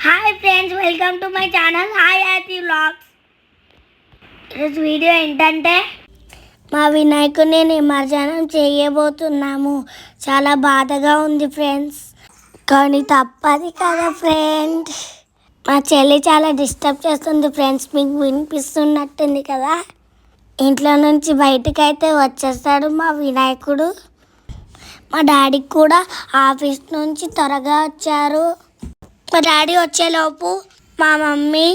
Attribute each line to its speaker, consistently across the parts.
Speaker 1: Hi friends, welcome to my channel hi happy vlogs. ఈరోజు video ఏంటంటే మా వినాయకుడిని నిమజ్జనం చేయబోతున్నాము. చాలా బాధగా ఉంది ఫ్రెండ్స్, కానీ తప్పది కదా ఫ్రెండ్స్. మా చెల్లి చాలా డిస్టర్బ్ చేస్తుంది ఫ్రెండ్స్, మీకు వినిపిస్తున్నట్టుంది కదా. ఇంట్లో నుంచి బయటకు అయితే వచ్చేస్తాడు మా వినాయకుడు. మా డాడీకి కూడా ఆఫీస్ నుంచి త్వరగా వచ్చారు. మా డాడీ వచ్చేలోపు మా మమ్మీ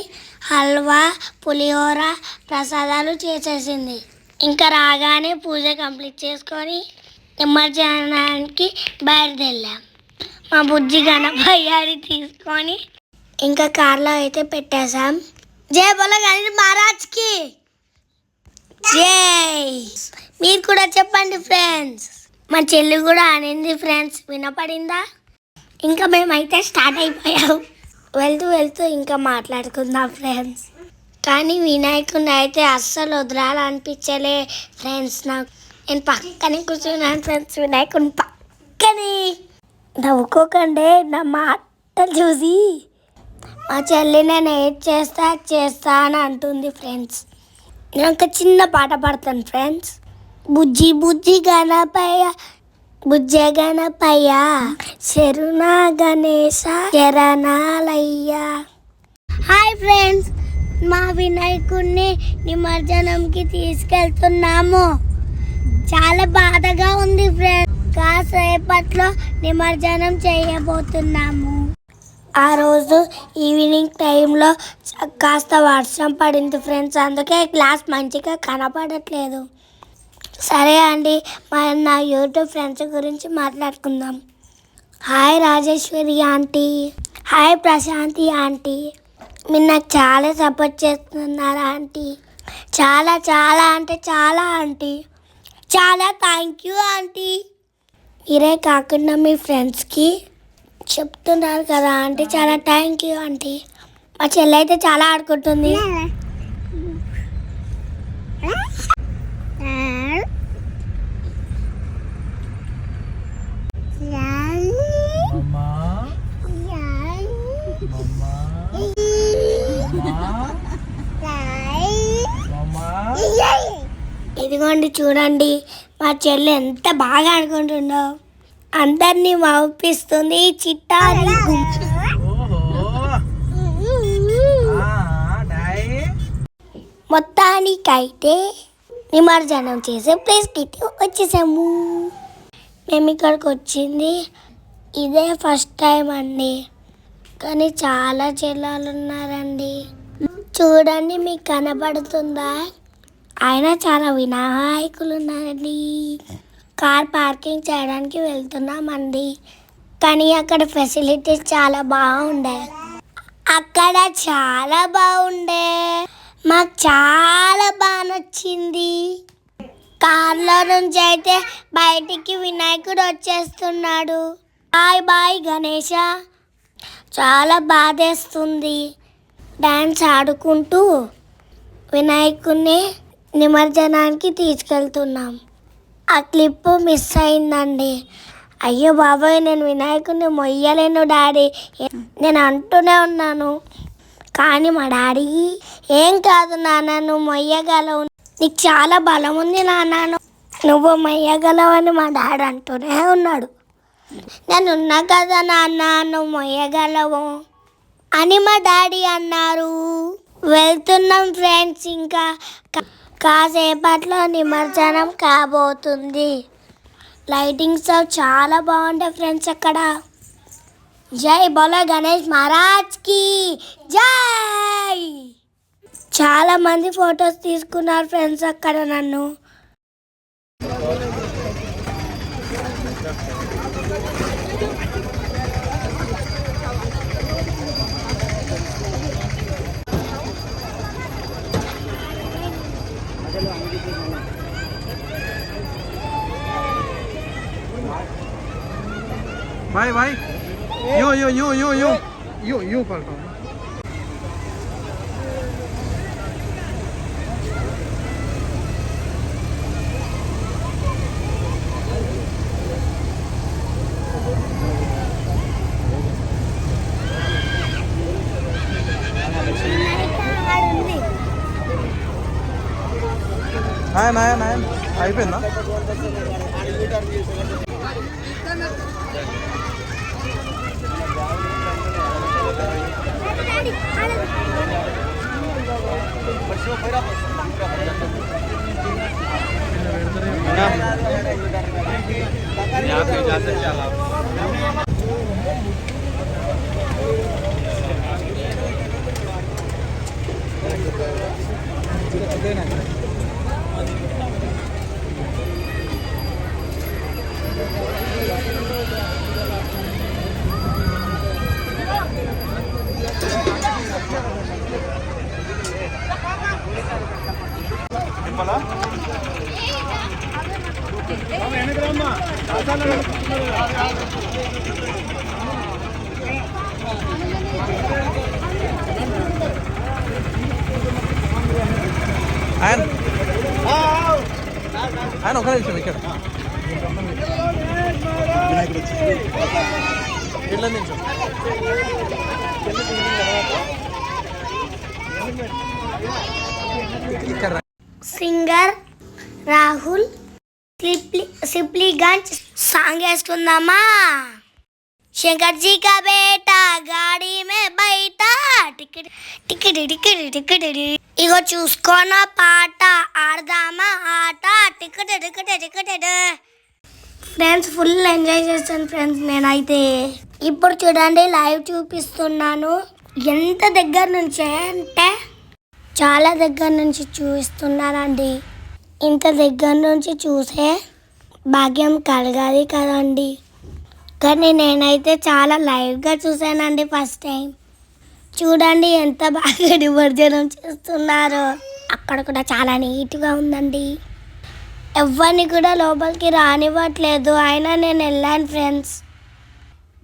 Speaker 1: హల్వా, పులిహోర, ప్రసాదాలు చేసేసింది. ఇంకా రాగానే పూజ కంప్లీట్ చేసుకొని నిమజ్జనానికి బయలుదేరాం. మా బుజ్జి గణపయ్యాన్ని తీసుకొని ఇంకా కార్లో అయితే పెట్టేశాం. జై బోలో గణేష్ మహారాజ్కి జై. మీరు కూడా చెప్పండి ఫ్రెండ్స్. మా చెల్లి కూడా అనింది ఫ్రెండ్స్, వినపడిందా? ఇంకా మేమైతే స్టార్ట్ అయిపోయాం. వెళ్తూ వెళ్తూ ఇంకా మాట్లాడుకుందాం ఫ్రెండ్స్. కానీ వినాయకుడిని అయితే అస్సలు వదలాలనిపించలే ఫ్రెండ్స్. నేను పక్కనే కూర్చున్నాను ఫ్రెండ్స్, వినాయకుడిని పక్కనే. నవ్వుకోకండి నా మాటలు చూసి. మా చెల్లి నేను ఏది చేస్తా అని అంటుంది ఫ్రెండ్స్. నేను ఒక చిన్న పాట పాడతాను ఫ్రెండ్స్. బుజ్జి బుజ్జి గణపయ్య, బుజ్జ గణపయ్య, శరుణ గణేశ శరణాలయ్యా. హాయ్ ఫ్రెండ్స్, మా వినాయకుడిని నిమజ్జనంకి తీసుకెళ్తున్నాము. చాలా బాధగా ఉంది ఫ్రెండ్స్. కాసేపట్లో నిమజ్జనం చేయబోతున్నాము. ఆ రోజు ఈవినింగ్ టైంలో కాస్త వర్షం పడింది ఫ్రెండ్స్, అందుకే క్లాస్ మంచిగా కనపడట్లేదు. సరే అండి, నా యూట్యూబ్ ఫ్రెండ్స్ గురించి మాట్లాడుకుందాం. Hi Rajeswari aunty, hi Prashanthi aunty. మీరు నాకు చాలా సపోర్ట్ చేస్తున్నారు ఆంటీ. చాలా చాలా అంటే చాలా ఆంటీ. చాలా థ్యాంక్ యూ ఆంటీ. మీరే కాకుండా మీ ఫ్రెండ్స్కి చెప్తున్నారు కదా ఆంటీ, చాలా థ్యాంక్ యూ ఆంటీ. మా చెల్లి అయితే చాలా ఆడుకుంటుంది. ఇదిగోండి చూడండి, మా చెల్లి ఎంత బాగా ఆడుకుంటుందో. అందరినీ మౌపిస్తుంది చిట్టారి. మొత్తానికైతే నిమజ్జనం చేసే ప్లేస్కి అయితే వచ్చేసాము. మేము ఇక్కడికి వచ్చింది ఇదే ఫస్ట్ టైం అండి, కానీ చాలా చెల్లెలు ఉన్నారండి. చూడండి, మీకు కనబడుతుందా? ఆయన చాలా వినాయకులు ఉన్నారండి. కార్ పార్కింగ్ చేయడానికి వెళ్తున్నామండి, కానీ అక్కడ ఫెసిలిటీస్ చాలా బాగుండే. అక్కడ చాలా బాగుండే, మాకు చాలా బాగా నచ్చింది. కార్లో నుంచి అయితే బయటికి వినాయకుడు వచ్చేస్తున్నాడు. Bye bye Ganesha. చాలా బాధేస్తుంది. డ్యాన్స్ ఆడుకుంటూ వినాయకుడిని నిమజ్జనానికి తీసుకెళ్తున్నాం. ఆ క్లిప్ మిస్ అయిందండి. అయ్యో బాబాయ్, నేను వినాయకుడిని మొయ్యలేను డాడీ, నేను అంటూనే ఉన్నాను. కానీ మా డాడీ ఏం కాదు నాన్న, నువ్వు మొయ్యగలవు, నీకు చాలా బలం ఉంది నాన్న, నువ్వు మొయ్యగలవని మా డాడీ అంటూనే ఉన్నాడు. నేను ఉన్నా కదా నాన్న, నువ్వు మొయ్యగలవు అని మా డాడీ అన్నారు. వెళ్తున్నాం ఫ్రెండ్స్, ఇంకా కాసేపట్లో నిమజ్జనం కాబోతుంది. లైటింగ్స్ చాలా బాగుంటాయి ఫ్రెండ్స్ అక్కడ. జై బోలో గణేష్ మహారాజ్కి జై. చాలా మంది ఫొటోస్ తీసుకున్నారు ఫ్రెండ్స్ అక్కడ నన్ను.
Speaker 2: भाई भाई यूं पलटो. అయిపోయిందా? ఆయన ఒక నిమిషం ఇక్కడ ఇళ్ళ నిమిషం ఇక్కడ
Speaker 1: సింగర్ రాహుల్ సిప్లీగంజ్ సాంగ్ వేసుకుందామా? శంకర్ జీ కా బేటా గాడి మే బైటా టికెట్ టికెట్ టికెట్ టికెట్ ఇగో చూసుకోనా పాట ఆడదామా ఆట ticket ticket ticket. Friends full enjoy చేస్తాను ఫ్రెండ్స్ నేనైతే. ఇప్పుడు చూడండి లైవ్ చూపిస్తున్నాను. ఎంత దగ్గర నుంచి అంటే చాలా దగ్గర నుంచి చూపిస్తున్నానండి. ఇంత దగ్గర నుంచి చూసే భాగ్యం కలగాలి కదండి. కానీ నేనైతే చాలా లైవ్గా చూసానండి ఫస్ట్ టైం. చూడండి ఎంత బాగా నిమజ్జనం చేస్తున్నారో. అక్కడ కూడా చాలా నీట్గా ఉందండి. ఎవరిని కూడా లోపలికి రానివ్వట్లేదు. అయినా నేను వెళ్ళాను ఫ్రెండ్స్.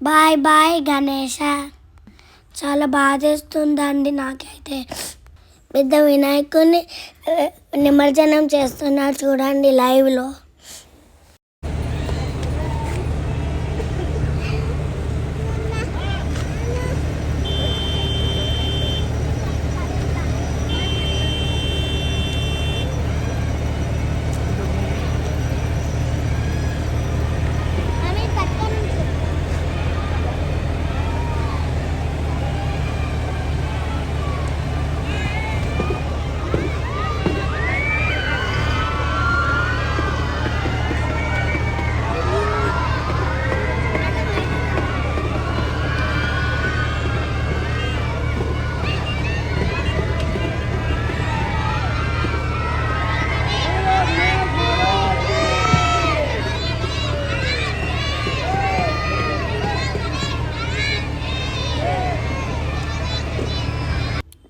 Speaker 1: Bye bye Ganesha. చాలా బాధేస్తుందండి నాకైతే. పెద్ద వినాయకుడిని నిమజ్జనం చేస్తున్నారు చూడండి లైవ్లో.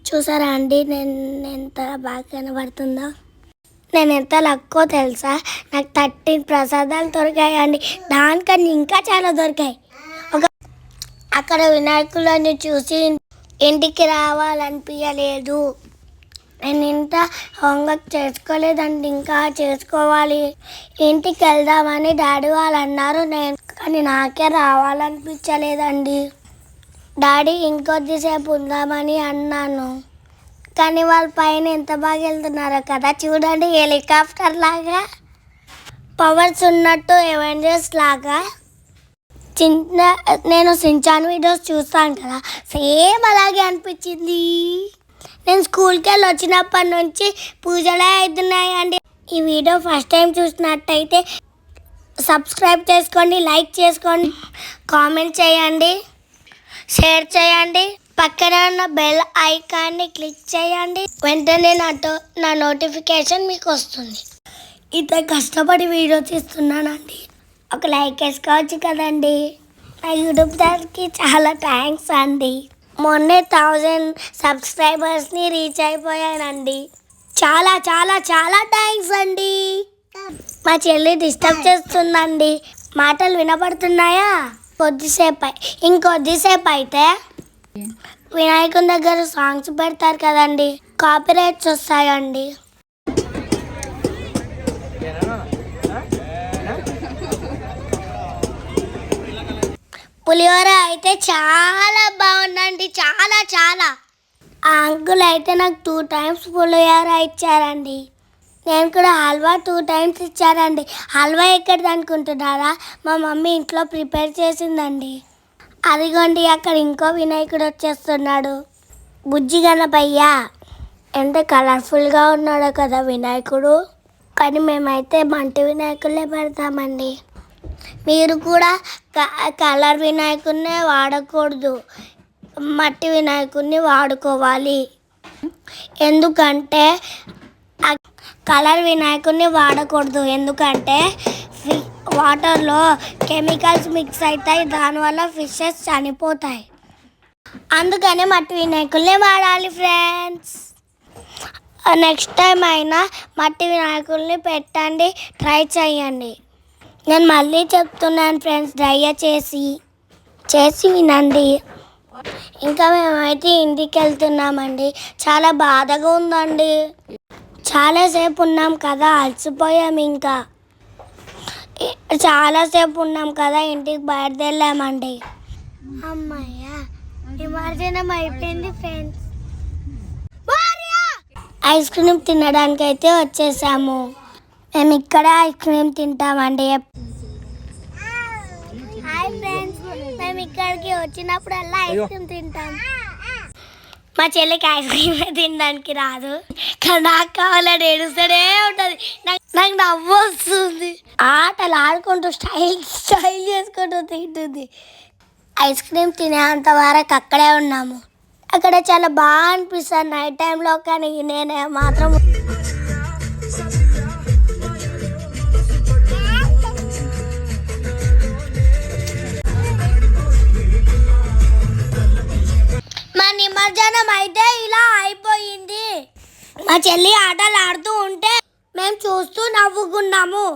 Speaker 1: చూసారా అండి నేను ఎంత బాగా కనబడుతుందో. నేను ఎంత లక్కో తెలుసా, నాకు 13 ప్రసాదాలు దొరికాయండి. దానికన్నా ఇంకా చాలా దొరికాయి. అక్కడ వినాయకులని చూసి ఇంటికి రావాలనిపించలేదు. నేను ఇంత హోంవర్క్ చేసుకోలేదండి, ఇంకా చేసుకోవాలి. ఇంటికి వెళ్దామని డాడీ వాళ్ళు అన్నారు. కానీ నాకే రావాలనిపించలేదండి. డాడీ ఇంకొద్దిసేపు ఉందామని అన్నాను. కానీ వాళ్ళ పైన ఎంత బాగా వెళ్తున్నారో కదా చూడండి. హెలికాప్టర్ లాగా పవర్స్ ఉన్నట్టు అవెంజర్స్ లాగా. నేను సించాన్ వీడియోస్ చూస్తాను కదా, సేమ్ అలాగే అనిపించింది. నేను స్కూల్కి వెళ్ళి వచ్చినప్పటి నుంచి పూజలే అవుతున్నాయండి. ఈ వీడియో ఫస్ట్ టైం చూసినట్టయితే సబ్స్క్రైబ్ చేసుకోండి, లైక్ చేసుకోండి, కామెంట్ చేయండి, షేర్ చేయండి. పక్కన ఉన్న బెల్ ఐకాన్ని క్లిక్ చేయండి. వెంటనే నా నోటిఫికేషన్ మీకు వస్తుంది. ఇంత కష్టపడి వీడియో తీస్తున్నానండి, ఒక లైక్ వేసుకోవచ్చు కదండి. నా యూట్యూబ్ ఛానల్కి చాలా థ్యాంక్స్ అండి. మొన్నే 1000 సబ్స్క్రైబర్స్ని రీచ్ అయిపోయానండి. చాలా చాలా చాలా థ్యాంక్స్ అండి. మా చెల్లి డిస్టర్బ్ చేస్తుందండి. మాటలు వినపడుతున్నాయా? ఇంకొద్దిసేపు అయితే వినాయకుని దగ్గర సాంగ్స్ పెడతారు కదండి, కాపీరైట్స్ వస్తాయండి. పులిహోర అయితే చాలా బాగుందండి, చాలా చాలా. ఆ అంకుల్ అయితే నాకు 2 times పులిహోర ఇచ్చారండి. నేను కూడా హల్వా 2 టైమ్స్ ఇచ్చానండి. హల్వా ఎక్కడిది అనుకుంటున్నారా? మా మమ్మీ ఇంట్లో ప్రిపేర్ చేసిందండి. అదిగోండి అక్కడ ఇంకో వినాయకుడు వచ్చేస్తున్నాడు. బుజ్జి గణపయ్య. ఎంత కలర్ఫుల్గా ఉన్నాడో కదా వినాయకుడు. కానీ మేమైతే మట్టి వినాయకులే పెడతామండి. మీరు కూడా కలర్ వినాయకుడినే వాడకూడదు, మట్టి వినాయకుడిని వాడుకోవాలి. ఎందుకంటే కలర్ వినాయకుడిని వాడకూడదు, ఎందుకంటే వాటర్లో కెమికల్స్ మిక్స్ అవుతాయి, దానివల్ల ఫిషెస్ చనిపోతాయి. అందుకనే మట్టి వినాయకుడిని వాడాలి ఫ్రెండ్స్. నెక్స్ట్ టైం అయినా మట్టి వినాయకుడిని పెట్టండి, ట్రై చేయండి. నేను మళ్ళీ చెప్తున్నాను ఫ్రెండ్స్, చేసి వినండి. ఇంకా మేమైతే ఇంటికి వెళ్తున్నామండి. చాలా బాధగా ఉందండి. చాలాసేపు ఉన్నాం కదా, అలసిపోయాం. ఇంకా చాలాసేపు ఉన్నాం కదా, ఇంటికి బయలుదేరామండి. అమ్మయ్య, నిమజ్జనం అయిపోయింది ఫ్రెండ్స్. ఐస్ క్రీమ్ తినడానికి అయితే వచ్చేసాము. మేము ఇక్కడ ఐస్ క్రీమ్ తింటామండి. హాయ్ ఫ్రెండ్స్, మేము ఇక్కడికి వచ్చినప్పుడల్లా ఐస్ క్రీమ్ తింటాం. మా చెల్లికి ఐస్ క్రీమ్ తినడానికి రాదు, కానీ నాకు కావాలని ఏడుస్తూనే ఉంటుంది. నాకు నవ్వు వస్తుంది. ఆటలు ఆడుకుంటూ స్టైల్ చేసుకుంటూ తింటుంది. ఐస్ క్రీమ్ తినేంత వరకు అక్కడే ఉన్నాము. అక్కడ చాలా బాగా అనిపిస్తుంది నైట్ టైంలో, కానీ నేను మాత్రం మా నిమజ్జనం అయితే ఇలా అయిపోయింది. మా చెల్లి ఆటలు ఆడుతూ ఉంటే మేము చూస్తూ నవ్వుకున్నాము.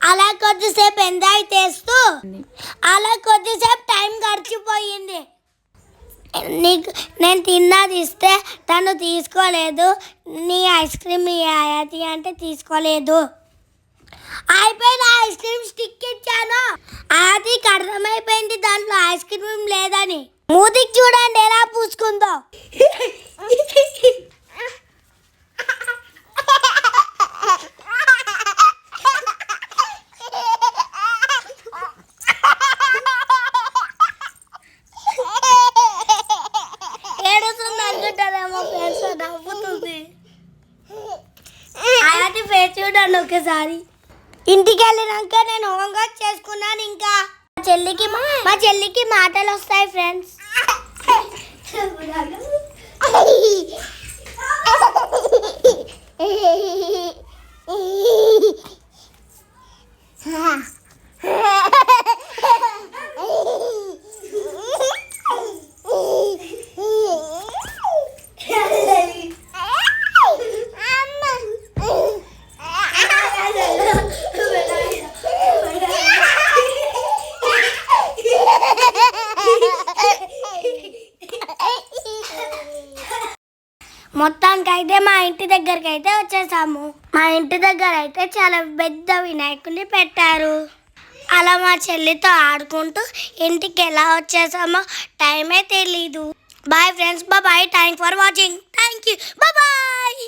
Speaker 1: అలా కొద్దిసేపు ఎంజాయ్ చేస్తూ అలా కొద్దిసేపు టైం గడిచిపోయింది. నేను తిన్నది ఇస్తే తను తీసుకోలేదు. నీ ఐస్ క్రీమ్ ఆయతి అంటే తీసుకోలేదు. అయిపోయిన ఐస్ క్రీమ్ స్టిక్ ఇచ్చాను, అది అర్థమైపోయింది దాంట్లో ఐస్ క్రీమ్ లేదని. మూతికి చూడండి ఎలా పూసుకుందో. ఏడుస్తుంది అనుకుంటారేమో ఫ్రెండ్స్, నవ్వుతుంది. అది ఫేస్ చూడండి ఒకసారి. ఇంటికి వెళ్ళినాక నేను హోంవర్క్ చేసుకున్నాను. ఇంకా మా చెల్లికి మాటలు వస్తాయి ఫ్రెండ్స్. మొత్తానికైతే మా ఇంటి దగ్గరికి అయితే వచ్చేసాము. మా ఇంటి దగ్గర అయితే చాలా పెద్ద వినాయకుడిని పెట్టారు. అలా మా చెల్లితో ఆడుకుంటూ ఇంటికి ఎలా వచ్చేసామో టైమే తెలీదు. Bye friends, bye. Thanks for watching. Thank you, bye.